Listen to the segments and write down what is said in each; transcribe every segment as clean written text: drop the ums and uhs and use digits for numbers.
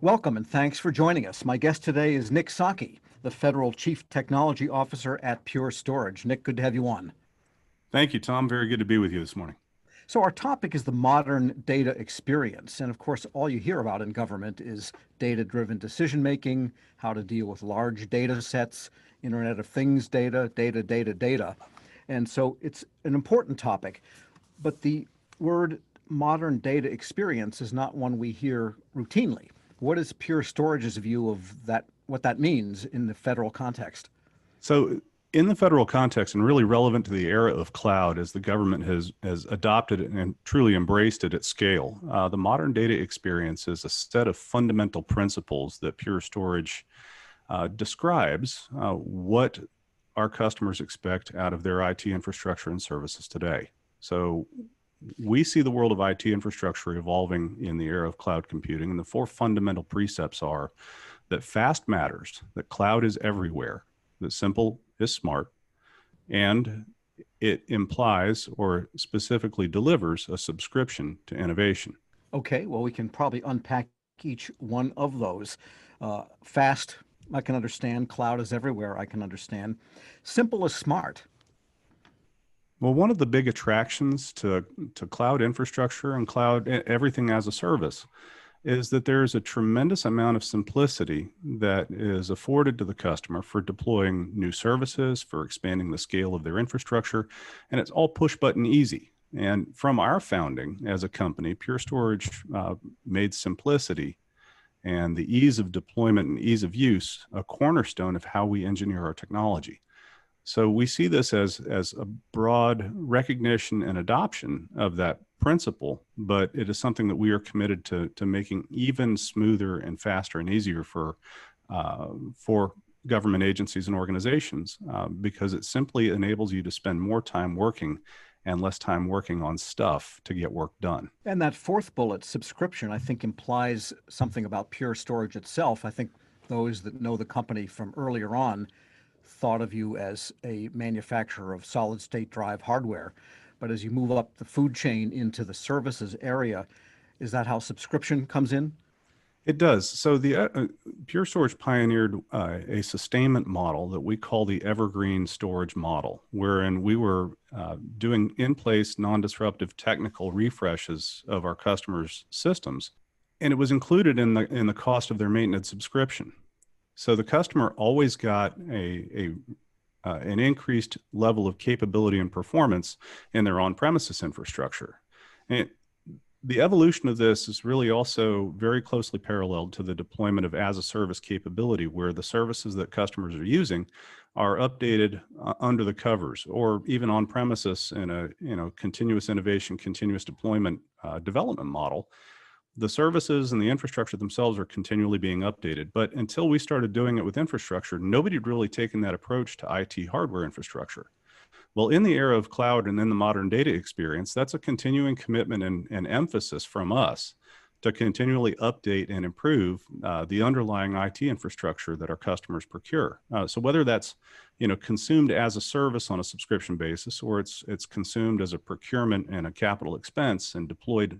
Welcome and thanks for joining us. My guest today is Nick Saki, the Federal Chief Technology Officer at Pure Storage. Nick, good to have you on. Thank you, Tom. Very good to be with you this morning. So, our topic is the modern data experience. And of course, all you hear about in government is data driven decision making, how to deal with large data sets, Internet of Things data, data. And so, it's an important topic. But the word modern data experience is not one we hear routinely. What is Pure Storage's view of that, what that means in the federal context? So, in the federal context, and really relevant to the era of cloud, as the government has adopted it and truly embraced it at scale, the modern data experience is a set of fundamental principles that Pure Storage describes what our customers expect out of their IT infrastructure and services today. So, we see the world of IT infrastructure evolving in the era of cloud computing, and the four fundamental precepts are that fast matters, that cloud is everywhere, that simple is smart, and it implies or specifically delivers a subscription to innovation. Okay, well, we can probably unpack each one of those. Fast, I can understand. Cloud is everywhere, I can understand. Simple is smart. Well, one of the big attractions to cloud infrastructure and cloud everything as a service is that there's a tremendous amount of simplicity that is afforded to the customer for deploying new services, for expanding the scale of their infrastructure, and it's all push button easy. And from our founding as a company, Pure Storage made simplicity and the ease of deployment and ease of use a cornerstone of how we engineer our technology. So we see this as a broad recognition and adoption of that principle, but it is something that we are committed to making even smoother and faster and easier for government agencies and organizations because it simply enables you to spend more time working and less time working on stuff to get work done. And that fourth bullet, subscription, I think implies something about Pure Storage itself. I think those that know the company from earlier on thought of you as a manufacturer of solid state drive hardware. But as you move up the food chain into the services area, is that how subscription comes in? It does. So the Pure Storage pioneered a sustainment model that we call the evergreen storage model, wherein we were doing in-place, non-disruptive technical refreshes of our customers' systems, and it was included in the cost of their maintenance subscription. So the customer always got an increased level of capability and performance in their on-premises infrastructure. And the evolution of this is really also very closely paralleled to the deployment of as-a-service capability, where the services that customers are using are updated under the covers, or even on premises in a continuous innovation, continuous deployment development model. The services and the infrastructure themselves are continually being updated. But until we started doing it with infrastructure, nobody had really taken that approach to IT hardware infrastructure. Well, in the era of cloud and in the modern data experience, that's a continuing commitment and emphasis from us to continually update and improve the underlying IT infrastructure that our customers procure. So whether that's consumed as a service on a subscription basis, or it's consumed as a procurement and a capital expense and deployed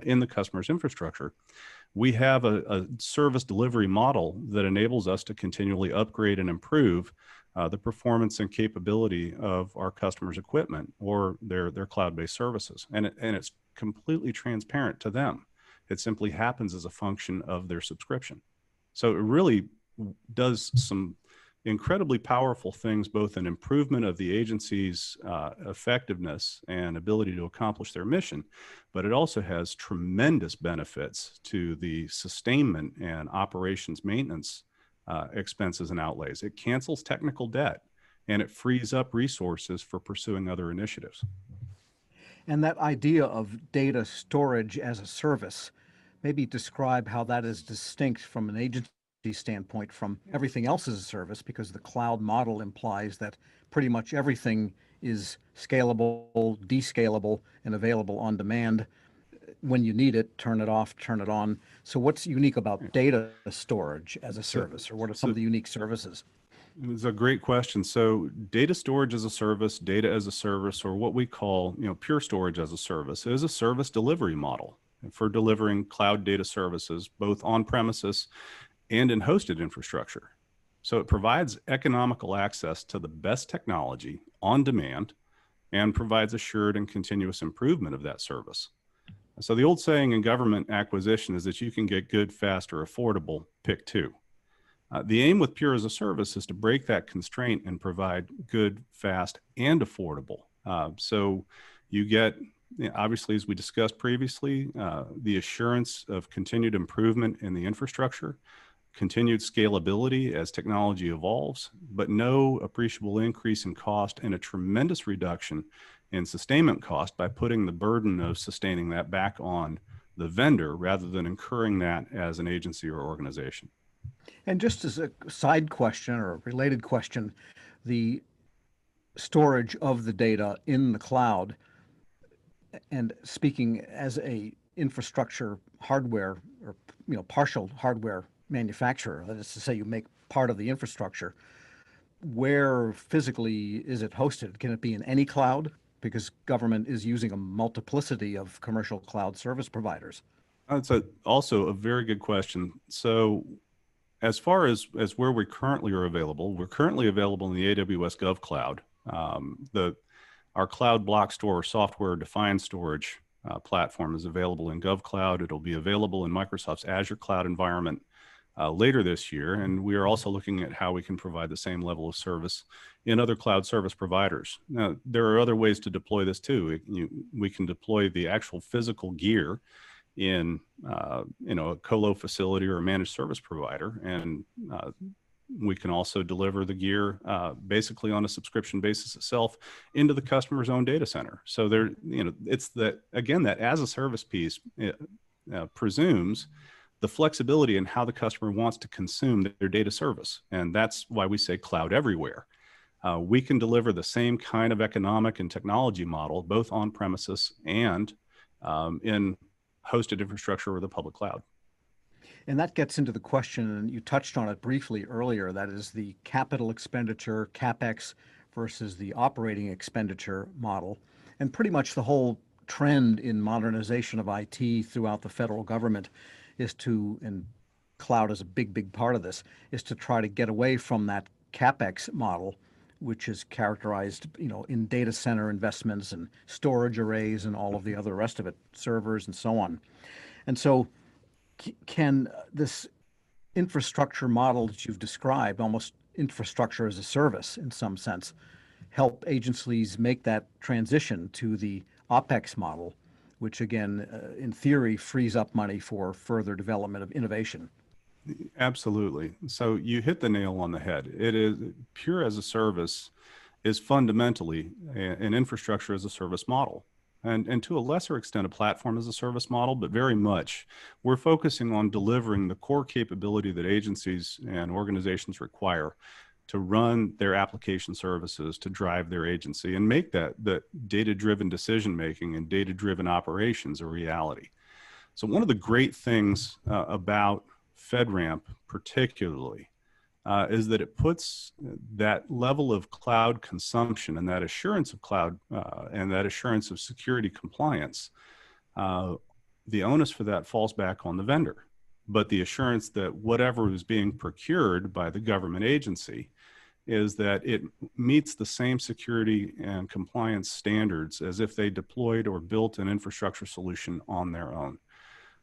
in the customer's infrastructure, we have a service delivery model that enables us to continually upgrade and improve the performance and capability of our customers' equipment or their cloud-based services. And it's completely transparent to them. It simply happens as a function of their subscription. So it really does some incredibly powerful things, both in improvement of the agency's effectiveness and ability to accomplish their mission, but it also has tremendous benefits to the sustainment and operations maintenance expenses and outlays. It cancels technical debt and it frees up resources for pursuing other initiatives. And that idea of data storage as a service, maybe describe how that is distinct from an agency standpoint from everything else as a service, because the cloud model implies that pretty much everything is scalable, descalable, and available on demand. When you need it, turn it off, turn it on. So what's unique about data storage as a So, service, or what are some so of the unique services? it's a great question. So data storage as a service, data as a service, or what we call, Pure Storage as a service is a service delivery model. for delivering cloud data services, both on premises and in hosted infrastructure. So it provides economical access to the best technology on demand and provides assured and continuous improvement of that service. So the old saying in government acquisition is that you can get good, fast, or affordable, pick two. The aim with Pure as a Service is to break that constraint and provide good, fast, and affordable. So you get, obviously, as we discussed previously, the assurance of continued improvement in the infrastructure, continued scalability as technology evolves, but no appreciable increase in cost and a tremendous reduction in sustainment cost by putting the burden of sustaining that back on the vendor rather than incurring that as an agency or organization. And just as a side question or a related question, the storage of the data in the cloud, and speaking as a infrastructure hardware or partial hardware manufacturer, that is to say you make part of the infrastructure, where physically is it hosted? Can it be in any cloud? Because government is using a multiplicity of commercial cloud service providers. That's also a very good question. So as far as where we currently are available, we're currently available in the AWS GovCloud. Our cloud block store software defined storage platform is available in GovCloud. It'll be available in Microsoft's Azure cloud environment later this year. And we are also looking at how we can provide the same level of service in other cloud service providers. Now, there are other ways to deploy this too. We can deploy the actual physical gear in a colo facility or a managed service provider, and we can also deliver the gear basically on a subscription basis itself into the customer's own data center. So there, it's that, again, that as a service piece presumes the flexibility in how the customer wants to consume their data service, and that's why we say cloud everywhere. We can deliver the same kind of economic and technology model both on premises and in hosted infrastructure or the public cloud. And that gets into the question, and you touched on it briefly earlier, that is the capital expenditure, CapEx, versus the operating expenditure model. And pretty much the whole trend in modernization of IT throughout the federal government is to, and cloud is a big, big part of this, is to try to get away from that CapEx model, which is characterized, in data center investments and storage arrays and all of the other rest of it, servers and so on. And so can this infrastructure model that you've described, almost infrastructure as a service in some sense, help agencies make that transition to the OpEx model, which again, in theory, frees up money for further development of innovation? Absolutely. So you hit the nail on the head. It is Pure as a Service is fundamentally an infrastructure as a service model. And to a lesser extent, a platform as a service model, but very much we're focusing on delivering the core capability that agencies and organizations require to run their application services, to drive their agency and make that data-driven decision-making and data-driven operations a reality. So one of the great things about FedRAMP particularly is that it puts that level of cloud consumption and that assurance of cloud and that assurance of security compliance, the onus for that falls back on the vendor. But the assurance that whatever is being procured by the government agency is that it meets the same security and compliance standards as if they deployed or built an infrastructure solution on their own.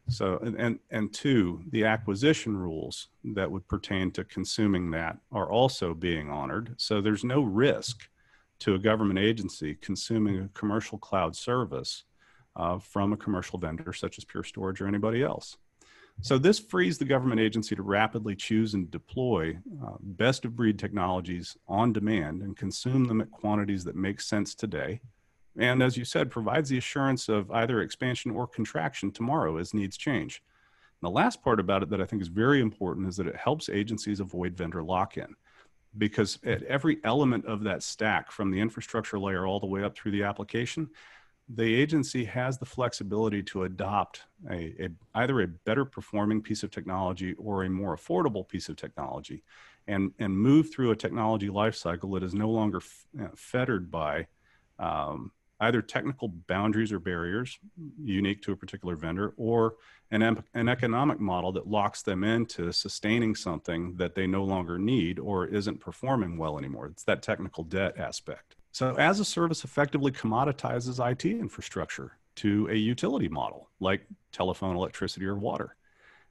So, and two, the acquisition rules that would pertain to consuming that are also being honored. So there's no risk to a government agency consuming a commercial cloud service from a commercial vendor such as Pure Storage or anybody else. So this frees the government agency to rapidly choose and deploy best of breed technologies on demand and consume them at quantities that make sense today. And as you said, provides the assurance of either expansion or contraction tomorrow as needs change. And the last part about it that I think is very important is that it helps agencies avoid vendor lock-in, because at every element of that stack, from the infrastructure layer all the way up through the application, the agency has the flexibility to adopt either a better performing piece of technology or a more affordable piece of technology and move through a technology lifecycle that is no longer fettered by either technical boundaries or barriers unique to a particular vendor, or an economic model that locks them into sustaining something that they no longer need or isn't performing well anymore. It's that technical debt aspect. So as a service effectively commoditizes IT infrastructure to a utility model like telephone, electricity, or water.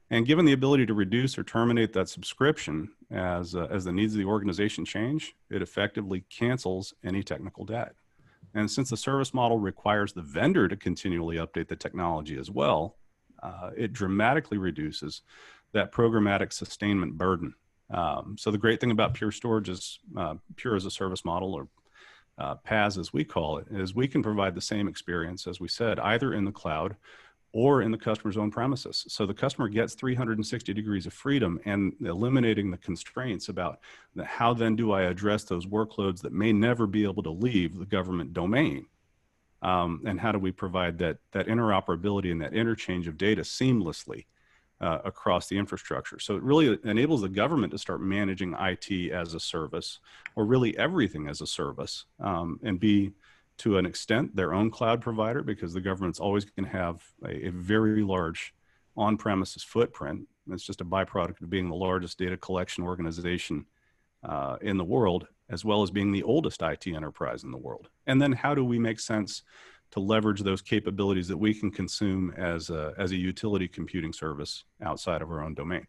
And given the ability to reduce or terminate that subscription as the needs of the organization change, it effectively cancels any technical debt. And since the service model requires the vendor to continually update the technology as well, it dramatically reduces that programmatic sustainment burden. So the great thing about Pure Storage is Pure as a service model, or PaaS as we call it, is we can provide the same experience, as we said, either in the cloud or in the customer's own premises. So the customer gets 360 degrees of freedom, and eliminating the constraints about how then do I address those workloads that may never be able to leave the government domain. And how do we provide that interoperability and that interchange of data seamlessly across the infrastructure? So it really enables the government to start managing IT as a service, or really everything as a service, and be, to an extent, their own cloud provider, because the government's always going to have a very large on-premises footprint. It's just a byproduct of being the largest data collection organization in the world, as well as being the oldest IT enterprise in the world. And then how do we make sense to leverage those capabilities that we can consume as a utility computing service outside of our own domain?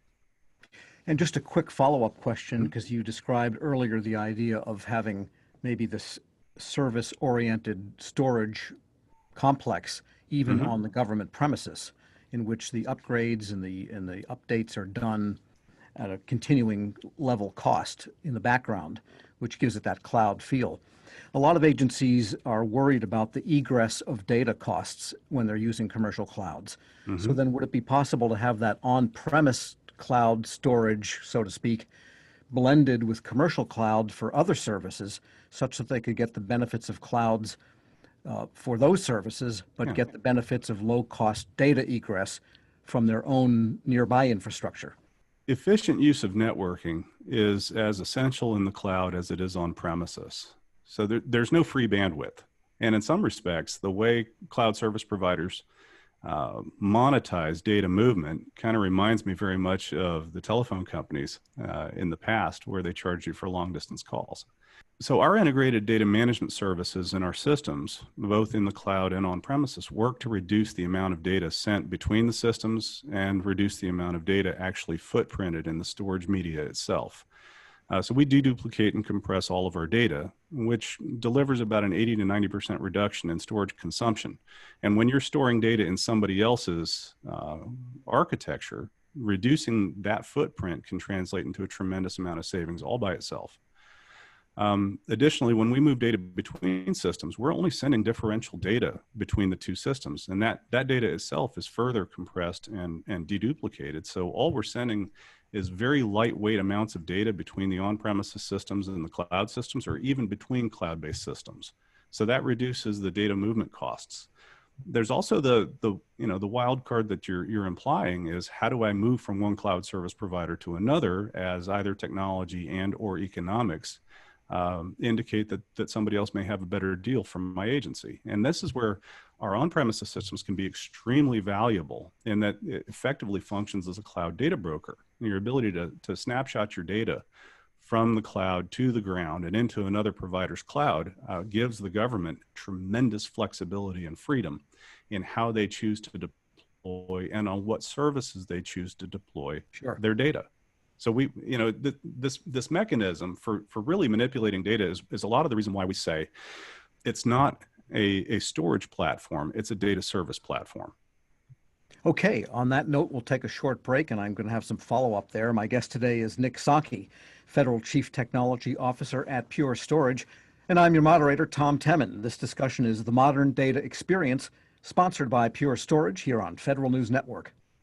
And just a quick follow-up question, because you described earlier the idea of having maybe this service-oriented storage complex even on the government premises, in which the upgrades and the updates are done at a continuing level cost in the background, which gives it that cloud feel. A lot of agencies are worried about the egress of data costs when they're using commercial clouds. So then would it be possible to have that on-premise cloud storage, so to speak, blended with commercial cloud for other services, such that they could get the benefits of clouds for those services, but get the benefits of low-cost data egress from their own nearby infrastructure? Efficient use of networking is as essential in the cloud as it is on premises. So there's no free bandwidth. And in some respects, the way cloud service providers monetize data movement kind of reminds me very much of the telephone companies in the past, where they charge you for long distance calls. So our integrated data management services in our systems, both in the cloud and on premises, work to reduce the amount of data sent between the systems and reduce the amount of data actually footprinted in the storage media itself. So we deduplicate and compress all of our data, which delivers about an 80 to 90% reduction in storage consumption. And when you're storing data in somebody else's architecture, reducing that footprint can translate into a tremendous amount of savings all by itself. Additionally, when we move data between systems, we're only sending differential data between the two systems, and that data itself is further compressed and deduplicated. So all we're sending is very lightweight amounts of data between the on-premises systems and the cloud systems, or even between cloud-based systems. So that reduces the data movement costs. There's also the wild card that you're implying is, how do I move from one cloud service provider to another, as either technology and or economics indicate that somebody else may have a better deal from my agency. And this is where our on-premises systems can be extremely valuable, in that it effectively functions as a cloud data broker. Your ability to snapshot your data from the cloud to the ground and into another provider's cloud gives the government tremendous flexibility and freedom in how they choose to deploy and on what services they choose to deploy their data. So this mechanism for really manipulating data is a lot of the reason why we say it's not a storage platform, it's a data service platform. Okay, on that note, we'll take a short break, and I'm going to have some follow-up there. My guest today is Nick Psaki, Federal Chief Technology Officer at Pure Storage, and I'm your moderator, Tom Temin. This discussion is The Modern Data Experience, sponsored by Pure Storage here on Federal News Network.